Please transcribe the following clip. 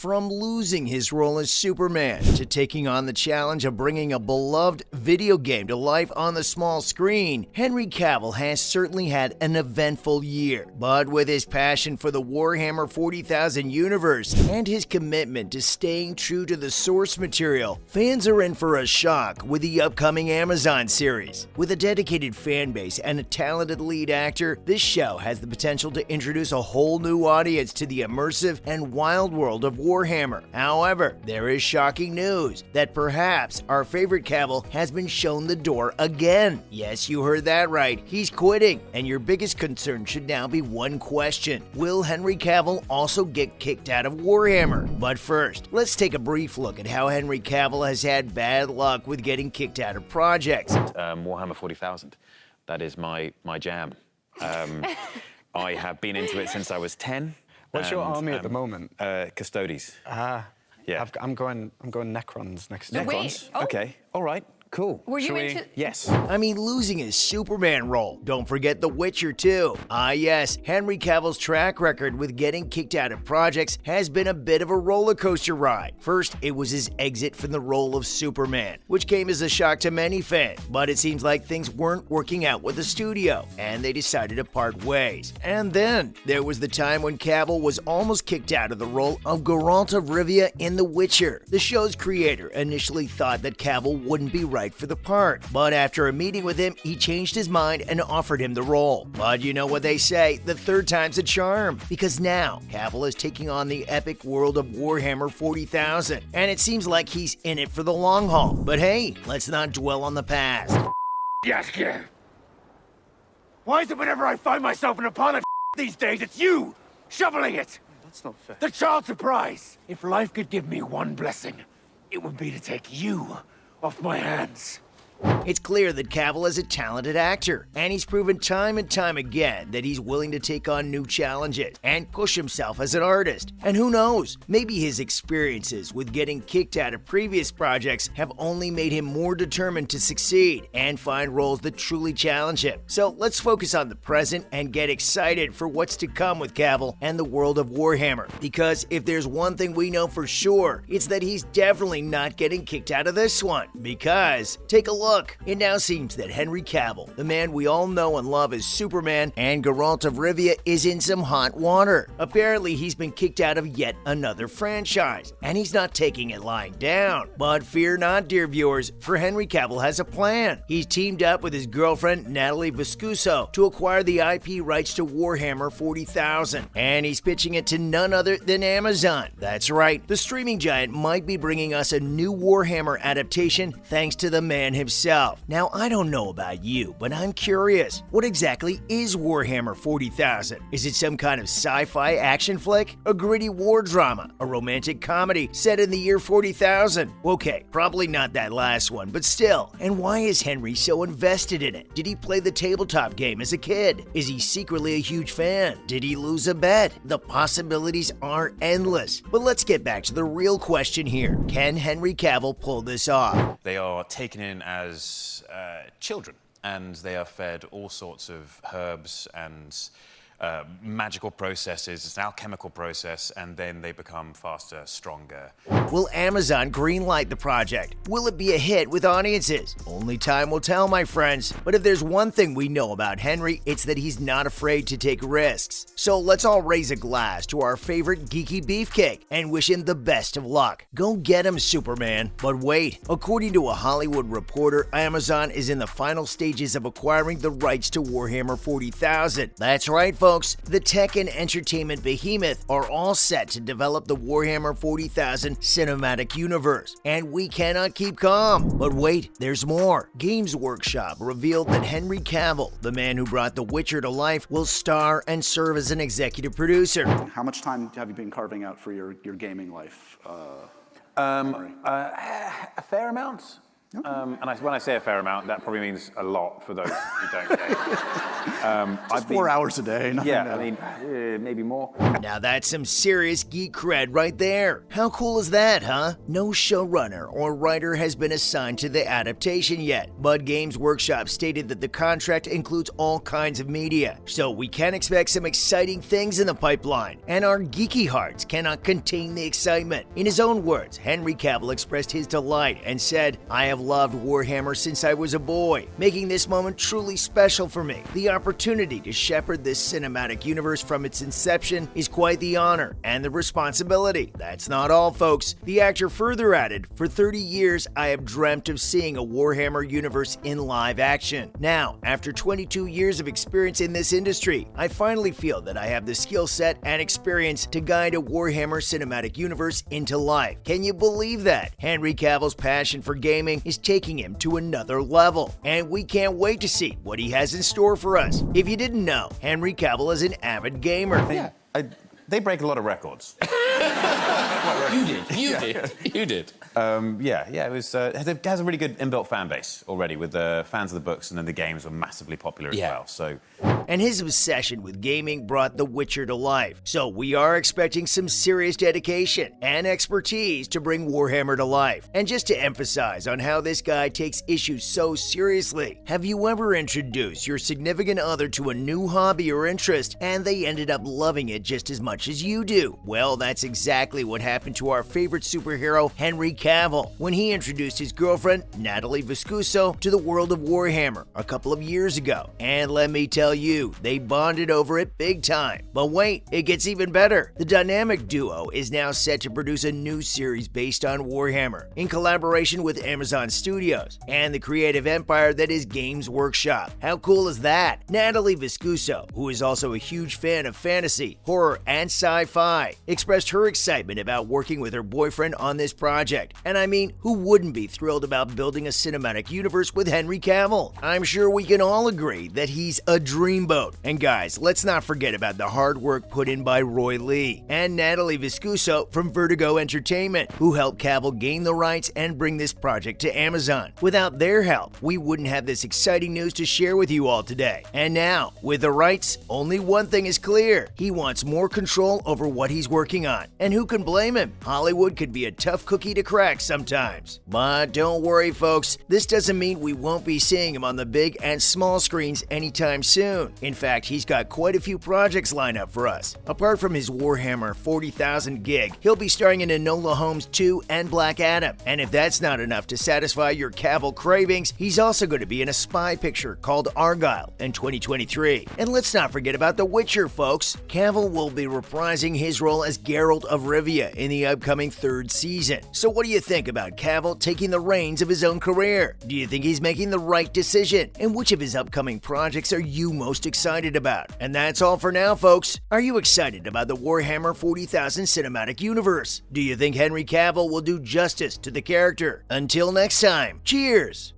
From losing his role as Superman to taking on the challenge of bringing a beloved video game to life on the small screen, Henry Cavill has certainly had an eventful year. But with his passion for the Warhammer 40,000 universe and his commitment to staying true to the source material, fans are in for a shock with the upcoming Amazon series. With a dedicated fan base and a talented lead actor, this show has the potential to introduce a whole new audience to the immersive and wild world of Warhammer. However, there is shocking news that perhaps our favorite Cavill has been shown the door again. Yes, you heard that right. He's quitting, and your biggest concern should now be one question. Will Henry Cavill also get kicked out of Warhammer? But first, let's take a brief look at how Henry Cavill has had bad luck with getting kicked out of projects. Warhammer 40,000. That is my jam. I have been into it since I was 10. What's your army at the moment? Custodes. Ah, yeah. I'm going Necrons next year. Necrons? Wait, oh. Okay, all right, cool. Were you Shall we- into- Yes. I mean, losing his Superman role. Don't forget The Witcher too. Ah yes, Henry Cavill's track record with getting kicked out of projects has been a bit of a roller coaster ride. First, it was his exit from the role of Superman, which came as a shock to many fans, but it seems like things weren't working out with the studio, and they decided to part ways. And then, there was the time when Cavill was almost kicked out of the role of Geralt of Rivia in The Witcher. The show's creator initially thought that Cavill wouldn't be right for the part, but after a meeting with him, he changed his mind and offered him the role. But you know what they say, the third time's a charm, because now Cavill is taking on the epic world of Warhammer 40,000, and it seems like he's in it for the long haul. But hey, let's not dwell on the past. Ask you. Why is it whenever I find myself in a pile of these days, it's you shoveling it? That's not fair. The child surprise. If life could give me one blessing, it would be to take you off my hands. It's clear that Cavill is a talented actor, and he's proven time and time again that he's willing to take on new challenges and push himself as an artist. And who knows, maybe his experiences with getting kicked out of previous projects have only made him more determined to succeed and find roles that truly challenge him. So let's focus on the present and get excited for what's to come with Cavill and the world of Warhammer. Because if there's one thing we know for sure, it's that he's definitely not getting kicked out of this one. Because, take a look. It now seems that Henry Cavill, the man we all know and love as Superman and Geralt of Rivia, is in some hot water. Apparently, he's been kicked out of yet another franchise, and he's not taking it lying down. But fear not, dear viewers, for Henry Cavill has a plan. He's teamed up with his girlfriend, Natalie Viscuso, to acquire the IP rights to Warhammer 40,000, and he's pitching it to none other than Amazon. That's right, the streaming giant might be bringing us a new Warhammer adaptation thanks to the man himself. Now, I don't know about you, but I'm curious. What exactly is Warhammer 40,000? Is it some kind of sci-fi action flick? A gritty war drama? A romantic comedy set in the year 40,000? Okay, probably not that last one, but still. And why is Henry so invested in it? Did he play the tabletop game as a kid? Is he secretly a huge fan? Did he lose a bet? The possibilities are endless. But let's get back to the real question here. Can Henry Cavill pull this off? They are taken in as children, and they are fed all sorts of herbs and magical processes. It's an alchemical process, and then they become faster, stronger. Will Amazon greenlight the project? Will it be a hit with audiences? Only time will tell, my friends. But if there's one thing we know about Henry, it's that he's not afraid to take risks. So let's all raise a glass to our favorite geeky beefcake and wish him the best of luck. Go get him, Superman. But wait, according to a Hollywood Reporter, Amazon is in the final stages of acquiring the rights to Warhammer 40,000. That's right, folks. The tech and entertainment behemoth are all set to develop the Warhammer 40,000 cinematic universe, and we cannot keep calm. But wait, there's more. Games Workshop revealed that Henry Cavill, the man who brought The Witcher to life, will star and serve as an executive producer. How much time have you been carving out for your gaming life? A fair amount. When I say a fair amount, that probably means a lot for those who don't game. Just 4 hours a day. Nothing Yeah, I mean, maybe more. Now that's some serious geek cred right there. How cool is that, huh? No showrunner or writer has been assigned to the adaptation yet, but Games Workshop stated that the contract includes all kinds of media, so we can expect some exciting things in the pipeline, and our geeky hearts cannot contain the excitement. In his own words, Henry Cavill expressed his delight and said, "I have loved Warhammer since I was a boy, making this moment truly special for me. The opportunity to shepherd this cinematic universe from its inception is quite the honor and the responsibility." That's not all, folks. The actor further added, "For 30 years, I have dreamt of seeing a Warhammer universe in live action. Now, after 22 years of experience in this industry, I finally feel that I have the skill set and experience to guide a Warhammer cinematic universe into life." Can you believe that? Henry Cavill's passion for gaming is taking him to another level, and we can't wait to see what he has in store for us. If you didn't know, Henry Cavill is an avid gamer. Yeah, they break a lot of records. You did. It was. It has a really good inbuilt fan base already, with the fans of the books, and then the games were massively popular as well. So. And his obsession with gaming brought The Witcher to life, so we are expecting some serious dedication and expertise to bring Warhammer to life. And just to emphasize on how this guy takes issues so seriously, have you ever introduced your significant other to a new hobby or interest, and they ended up loving it just as much as you do? Well, that's exactly what happened to our favorite superhero, Henry Cavill, when he introduced his girlfriend, Natalie Viscuso, to the world of Warhammer a couple of years ago. And let me tell you, they bonded over it big time. But wait, it gets even better. The dynamic duo is now set to produce a new series based on Warhammer, in collaboration with Amazon Studios and the creative empire that is Games Workshop. How cool is that? Natalie Viscuso, who is also a huge fan of fantasy, horror, and sci-fi, expressed her excitement about working with her boyfriend on this project. And I mean, who wouldn't be thrilled about building a cinematic universe with Henry Cavill? I'm sure we can all agree that he's a dreamboat. And guys, let's not forget about the hard work put in by Roy Lee and Natalie Viscuso from Vertigo Entertainment, who helped Cavill gain the rights and bring this project to Amazon. Without their help, we wouldn't have this exciting news to share with you all today. And now, with the rights, only one thing is clear. He wants more control over what he's working on. And who can blame him? Hollywood could be a tough cookie to crack sometimes. But don't worry, folks. This doesn't mean we won't be seeing him on the big and small screens anytime soon. In fact, he's got quite a few projects lined up for us. Apart from his Warhammer 40,000 gig, he'll be starring in Enola Holmes 2 and Black Adam. And if that's not enough to satisfy your Cavill cravings, he's also going to be in a spy picture called Argyle in 2023. And let's not forget about The Witcher, folks. Cavill will be reprising his role as Geralt of Rivia in the upcoming 3rd season. So what do you think about Cavill taking the reins of his own career? Do you think he's making the right decision? And which of his upcoming projects are you most excited about? And that's all for now, folks. Are you excited about the Warhammer 40,000 cinematic universe? Do you think Henry Cavill will do justice to the character? Until next time, cheers!